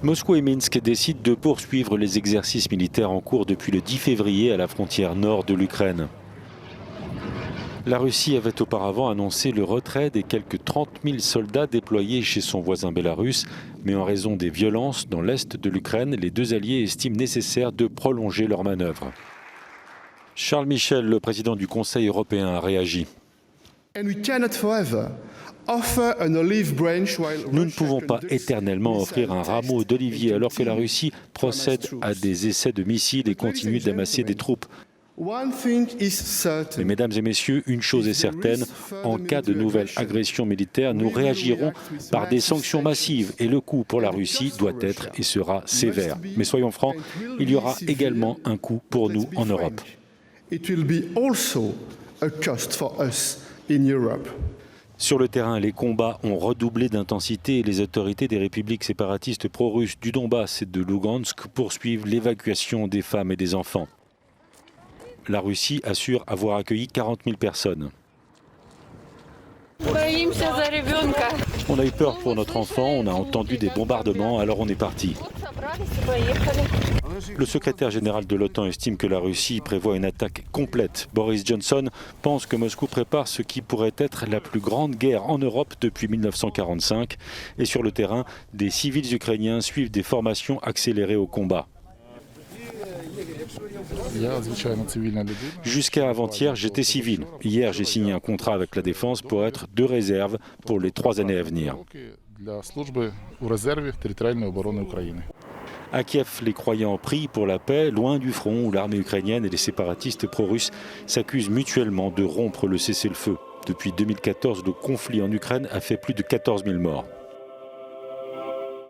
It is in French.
Moscou et Minsk décident de poursuivre les exercices militaires en cours depuis le 10 février à la frontière nord de l'Ukraine. La Russie avait auparavant annoncé le retrait des quelques 30 000 soldats déployés chez son voisin bélarus, mais en raison des violences dans l'est de l'Ukraine, les deux alliés estiment nécessaire de prolonger leur manœuvre. Charles Michel, le président du Conseil européen, a réagi. Nous ne pouvons pas éternellement offrir un rameau d'olivier alors que la Russie procède à des essais de missiles et continue d'amasser des troupes. Mais mesdames et messieurs, une chose est certaine, en cas de nouvelle agression militaire, nous réagirons par des sanctions massives et le coût pour la Russie doit être et sera sévère. Mais soyons francs, il y aura également un coût pour nous en Europe. Sur le terrain, les combats ont redoublé d'intensité et les autorités des républiques séparatistes pro-russes du Donbass et de Lugansk poursuivent l'évacuation des femmes et des enfants. La Russie assure avoir accueilli 40 000 personnes. On a eu peur pour notre enfant, on a entendu des bombardements, alors on est parti. Le secrétaire général de l'OTAN estime que la Russie prévoit une attaque complète. Boris Johnson pense que Moscou prépare ce qui pourrait être la plus grande guerre en Europe depuis 1945. Et sur le terrain, des civils ukrainiens suivent des formations accélérées au combat. Jusqu'à avant-hier, j'étais civil. Hier, j'ai signé un contrat avec la Défense pour être de réserve pour les 3 années à venir. À Kiev, les croyants prient pour la paix, loin du front où l'armée ukrainienne et les séparatistes pro-russes s'accusent mutuellement de rompre le cessez-le-feu. Depuis 2014, le conflit en Ukraine a fait plus de 14 000 morts.